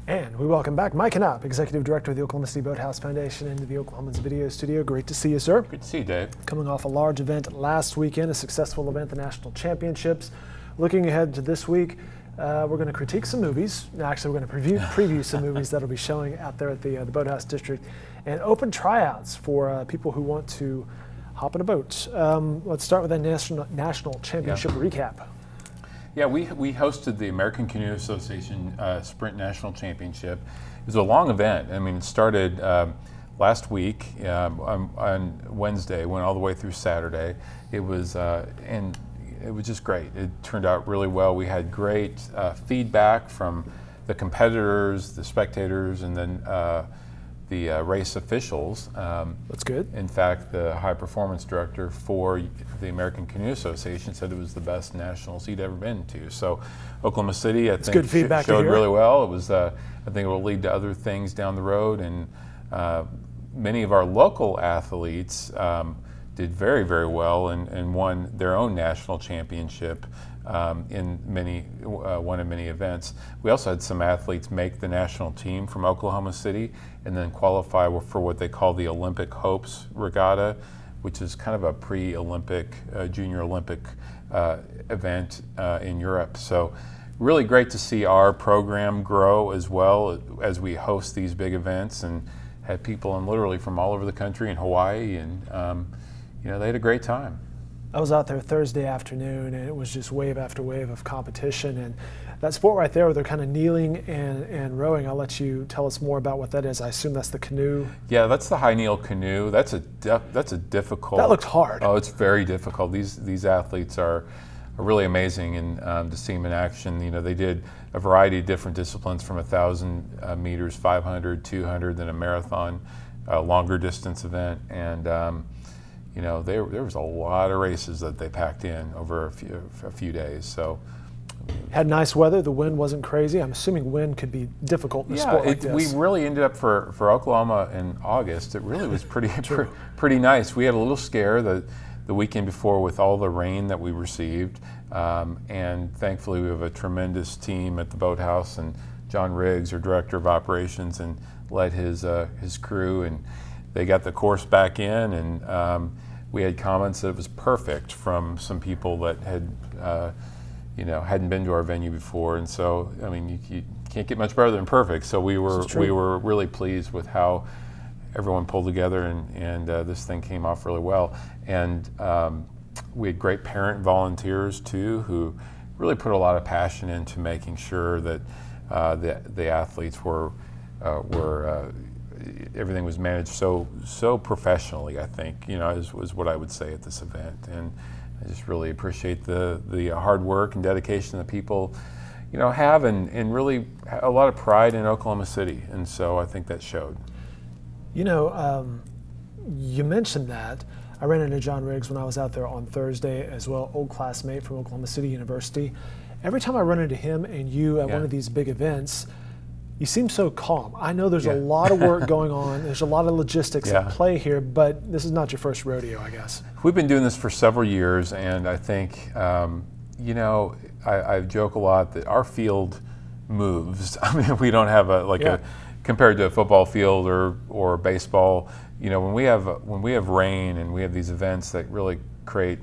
And we welcome back Mike Knapp, Executive Director of the Oklahoma City Boathouse Foundation, into the Oklahoman's video studio. Great to see you, sir. Good to see you, Dave. Coming off a large event last weekend, a successful event, the National Championships. Looking ahead to this week, we're going to critique some movies. Actually, we're going to preview some movies that'll be showing out there at the Boathouse District, and open tryouts for people who want to hop in a boat. Let's start with a national championship recap. Yeah, we hosted the American Canoe Association Sprint National Championship. It was a long event. I mean, it started last week on Wednesday, went all the way through Saturday. It was and it was just great. It turned out really well. We had great feedback from the competitors, the spectators, and then the race officials. That's good. In fact, the high performance director for the American Canoe Association said it was the best nationals he'd ever been to. So Oklahoma City, I think, good feedback showed really well. It was, I think it will lead to other things down the road. And many of our local athletes did very, very well and won their own national championship in one of many events. We also had some athletes make the national team from Oklahoma City and then qualify for what they call the Olympic Hopes Regatta, which is kind of a pre-Olympic, junior Olympic event in Europe. So really great to see our program grow as well as we host these big events and had people in literally from all over the country in Hawaii, and you know, they had a great time. I was out there Thursday afternoon, and it was just wave after wave of competition. And that sport right there where they're kind of kneeling and rowing, I'll let you tell us more about what that is. I assume that's the canoe. Yeah, that's the high kneel canoe. That's a difficult. That looked hard. Oh, it's very difficult. These athletes are really amazing, and to see them in action, you know, they did a variety of different disciplines from 1,000 meters, 500, 200, then a marathon, longer distance event, and you know, there was a lot of races that they packed in over a few days. So had nice weather. The wind wasn't crazy. I'm assuming wind could be difficult in a sport like this. We really ended up for Oklahoma in August. It really was pretty nice. We had a little scare the weekend before with all the rain that we received, and thankfully we have a tremendous team at the boathouse, and John Riggs, our director of operations, and led his crew, and they got the course back in, and we had comments that it was perfect from some people that had, you know, hadn't been to our venue before, and so I mean, you can't get much better than perfect. So we were really pleased with how everyone pulled together, and this thing came off really well. And we had great parent volunteers too, who really put a lot of passion into making sure that the athletes were everything was managed so professionally, I think, you know, was what I would say at this event. And I just really appreciate the hard work and dedication that people, you know, have, and really a lot of pride in Oklahoma City. And so I think that showed. You know, you mentioned that. I ran into John Riggs when I was out there on Thursday as well, old classmate from Oklahoma City University. Every time I run into him and you at one of these big events, you seem so calm. I know there's a lot of work going on. There's a lot of logistics at play here, but this is not your first rodeo, I guess. We've been doing this for several years, and I think, you know, I joke a lot that our field moves. I mean, we don't have compared to a football field or baseball. You know, when we have rain and we have these events that really create,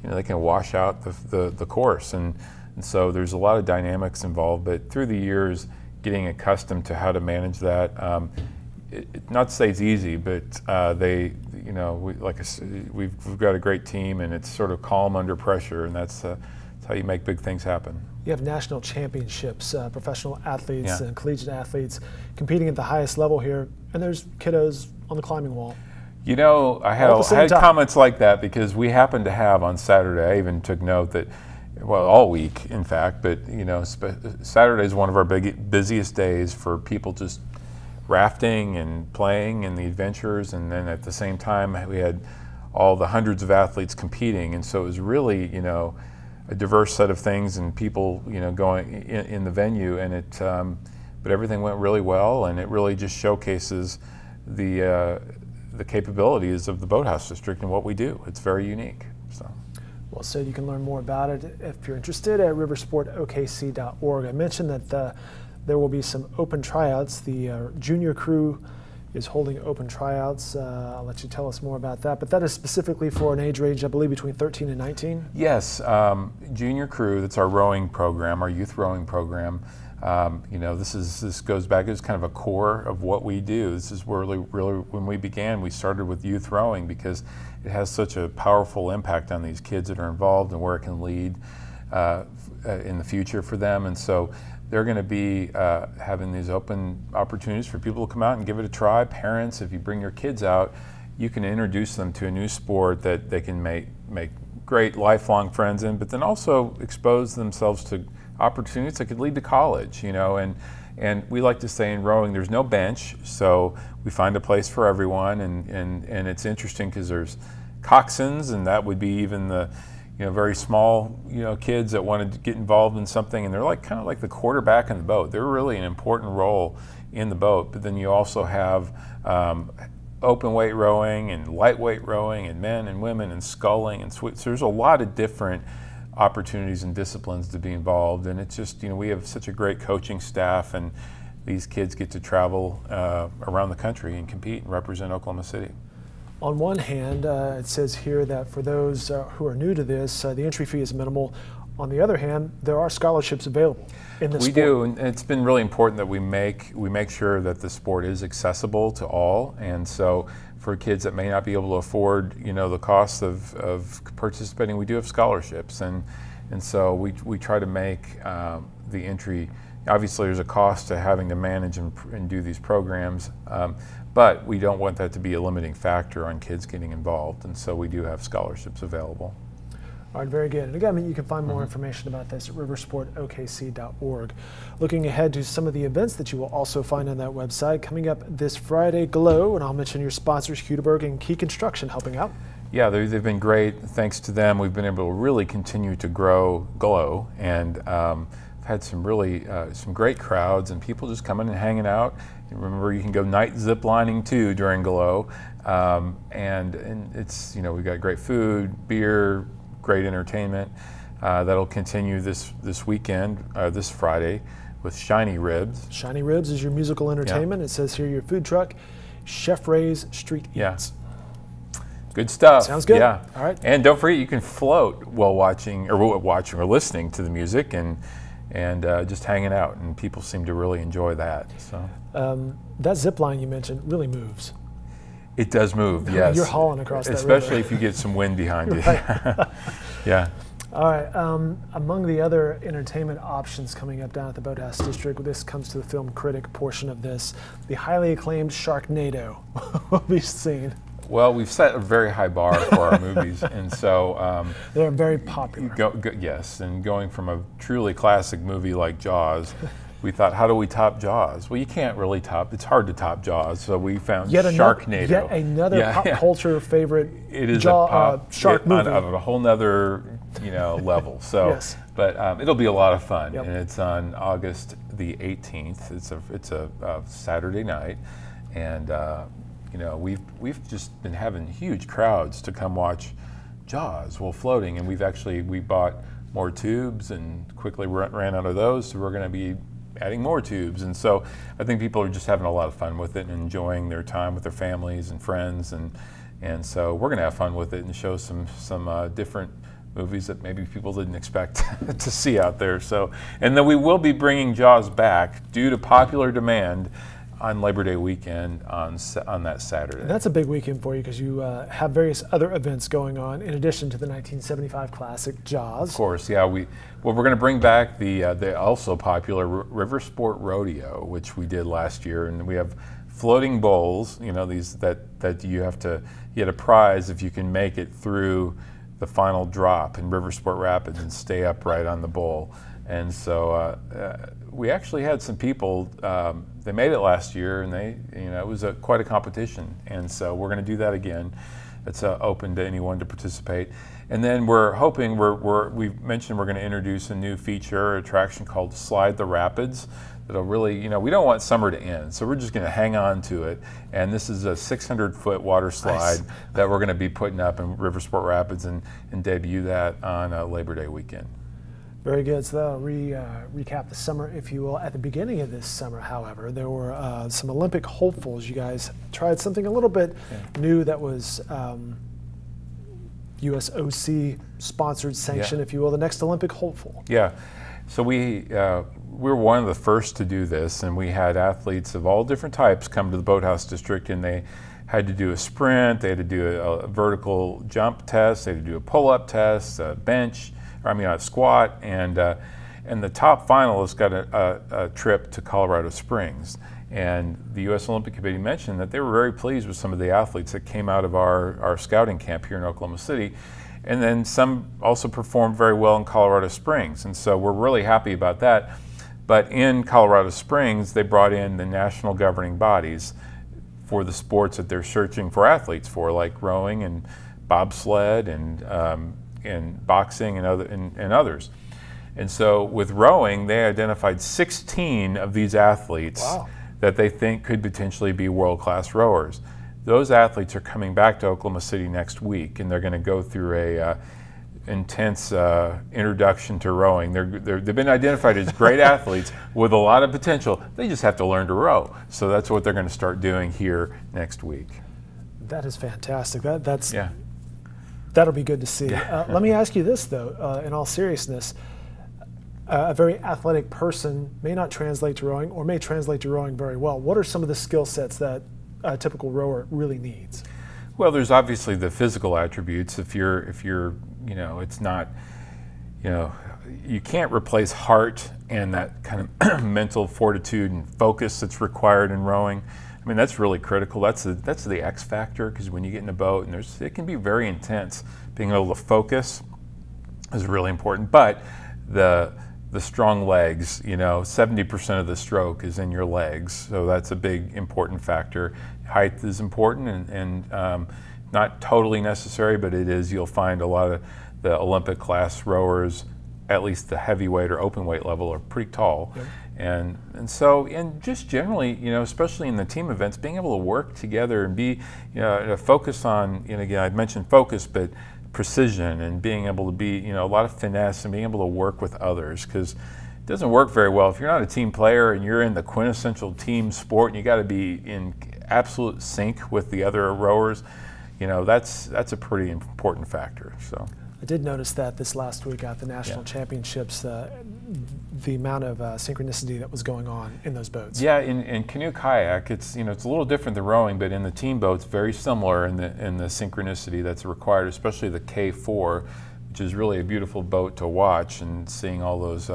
you know, they can wash out the course, and so there's a lot of dynamics involved. But through the years, getting accustomed to how to manage that. Not to say it's easy, but you know, we've got a great team, and it's sort of calm under pressure, and that's how you make big things happen. You have national championships, professional athletes and collegiate athletes competing at the highest level here, and there's kiddos on the climbing wall. You know, I had comments like that because we happened to have on Saturday, I even took note that, well, all week, in fact, but you know, Saturday is one of our busiest days for people just rafting and playing and the adventures, and then at the same time we had all the hundreds of athletes competing, and so it was really, you know, a diverse set of things and people, you know, going in the venue, and it, but everything went really well, and it really just showcases the capabilities of the Boathouse District and what we do. It's very unique. So. Well said. You can learn more about it if you're interested at RIVERSPORT OKC.org. I mentioned that there will be some open tryouts. The junior crew is holding open tryouts. I'll let you tell us more about that. But that is specifically for an age range, I believe, between 13 and 19? Yes, junior crew, that's our rowing program, our youth rowing program. You know, this goes back, it's kind of a core of what we do. This is really when we began, we started with youth rowing because it has such a powerful impact on these kids that are involved and where it can lead in the future for them. And so they're going to be having these open opportunities for people to come out and give it a try. Parents, if you bring your kids out, you can introduce them to a new sport that they can make great lifelong friends in, but then also expose themselves to opportunities that could lead to college, you know. And we like to say in rowing, there's no bench, so we find a place for everyone. And it's interesting because there's coxswains, and that would be even the very small, kids that want to get involved in something, and they're like kind of like the quarterback in the boat. They're really an important role in the boat. But then you also have open weight rowing and lightweight rowing and men and women and sculling and so there's a lot of different opportunities and disciplines to be involved. And it's just, we have such a great coaching staff, and these kids get to travel around the country and compete and represent Oklahoma City. On one hand, it says here that for those who are new to this, the entry fee is minimal. On the other hand, there are scholarships available in this sport. We do, and it's been really important that we make sure that the sport is accessible to all. And so for kids that may not be able to afford, the cost of participating, we do have scholarships. And so we try to make the entry, obviously there's a cost to having to manage and do these programs, but we don't want that to be a limiting factor on kids getting involved. And so we do have scholarships available. All right, very good. And again, you can find more information about this at riversportokc.org. Looking ahead to some of the events that you will also find on that website. Coming up this Friday, Glow, and I'll mention your sponsors, Hudeberg and Key Construction, helping out. Yeah, they've been great. Thanks to them, we've been able to really continue to grow Glow, and had some really some great crowds and people just coming and hanging out. And remember, you can go night zip lining too during Glow, and it's we've got great food, beer, great entertainment. That'll continue this weekend, this Friday, with Shiny Ribs. Shiny Ribs is your musical entertainment. Yeah. It says here your food truck, Chef Ray's Street Eats. Good stuff. Sounds good. Yeah. All right. And don't forget, you can float while watching or listening to the music and just hanging out, and people seem to really enjoy that. So that zip line you mentioned really moves. It does move, yes. You're hauling across that river. Especially if you get some wind behind you. Yeah. All right. Among the other entertainment options coming up down at the Boathouse District, this comes to the film critic portion of this, the highly acclaimed Sharknado will be seen. Well, we've set a very high bar for our movies, and so they're very popular. Yes, and going from a truly classic movie like Jaws, we thought, how do we top Jaws? Well, you can't really top. It's hard to top Jaws, so we found Sharknado. Yet another pop culture favorite. It is shark movie on a whole nother level. So, yes. But it'll be a lot of fun, Yep. and it's on August the 18th. It's a Saturday night, and we've just been having huge crowds to come watch Jaws while floating, and we bought more tubes and quickly ran out of those, so we're going to be adding more tubes. And so I think people are just having a lot of fun with it and enjoying their time with their families and friends, and so we're going to have fun with it and show some different movies that maybe people didn't expect to see out there. So, and then we will be bringing Jaws back due to popular demand on Labor Day weekend on that Saturday. And that's a big weekend for you because you have various other events going on in addition to the 1975 classic Jaws. Of course, yeah. We're going to bring back the also popular RIVERSPORT Rodeo, which we did last year, and we have floating bowls. These that you get a prize if you can make it through the final drop in RIVERSPORT Rapids and stay upright on the bowl. And so we actually had some people. They made it last year, and it was quite a competition. And so we're going to do that again. It's open to anyone to participate. And then we're hoping we've mentioned we're going to introduce a new feature or attraction called Slide the Rapids. That'll really, we don't want summer to end, so we're just going to hang on to it. And this is a 600-foot water slide that we're going to be putting up in RIVERSPORT Rapids and debut that on Labor Day weekend. Very good. So that'll recap the summer, if you will. At the beginning of this summer, however, there were some Olympic hopefuls. You guys tried something a little bit new that was USOC sponsored, sanctioned, if you will, the next Olympic hopeful. Yeah. So we were one of the first to do this, and we had athletes of all different types come to the Boathouse District, and they had to do a sprint, they had to do a vertical jump test, they had to do a pull-up test, a bench, a squat, and the top finalist got a trip to Colorado Springs. And the U.S. Olympic Committee mentioned that they were very pleased with some of the athletes that came out of our scouting camp here in Oklahoma City. And then some also performed very well in Colorado Springs. And so we're really happy about that. But in Colorado Springs, they brought in the national governing bodies for the sports that they're searching for athletes for, like rowing and bobsled and boxing and others. And so with rowing, they identified 16 of these athletes that they think could potentially be world-class rowers. Those athletes are coming back to Oklahoma City next week, and they're going to go through a intense introduction to rowing. They've been identified as great athletes with a lot of potential. They just have to learn to row. So that's what they're going to start doing here next week. That is fantastic. That'll be good to see. Let me ask you this, though, in all seriousness. A very athletic person may not translate to rowing or may translate to rowing very well. What are some of the skill sets that a typical rower really needs? Well, there's obviously the physical attributes. If you're, it's not, you can't replace heart and that kind of mental fortitude and focus that's required in rowing. I mean, that's really critical. That's the X factor, because when you get in a boat and it can be very intense. Being able to focus is really important. But the strong legs, 70% of the stroke is in your legs, so that's a big important factor. Height is important and not totally necessary, but it is. You'll find a lot of the Olympic class rowers, at least the heavyweight or open weight level, are pretty tall. Yep. And so just generally, especially in the team events, being able to work together and be, to focus on, again, I'd mentioned focus, but precision and being able to be, a lot of finesse and being able to work with others, because it doesn't work very well if you're not a team player and you're in the quintessential team sport and you got to be in absolute sync with the other rowers. That's a pretty important factor. So I did notice that this last week at the national championships, the amount of synchronicity that was going on in those boats. Yeah, in canoe kayak, it's it's a little different than rowing, but in the team boats, very similar in the synchronicity that's required, especially the K4, which is really a beautiful boat to watch, and seeing all those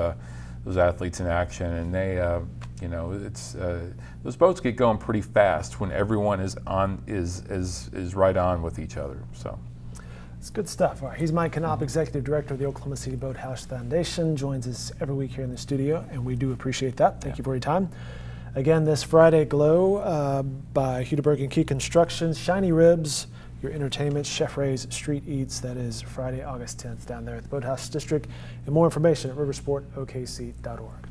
athletes in action. And they, those boats get going pretty fast when everyone is right on with each other. So. It's good stuff. All right, he's Mike Knopp, Executive Director of the Oklahoma City Boathouse Foundation, joins us every week here in the studio, and we do appreciate that. Thank you for your time. Again, this Friday, Glow by Hudeberg and Key Construction, Shiny Ribs, your entertainment, Chef Ray's Street Eats. That is Friday, August 10th down there at the Boathouse District. And more information at riversportokc.org.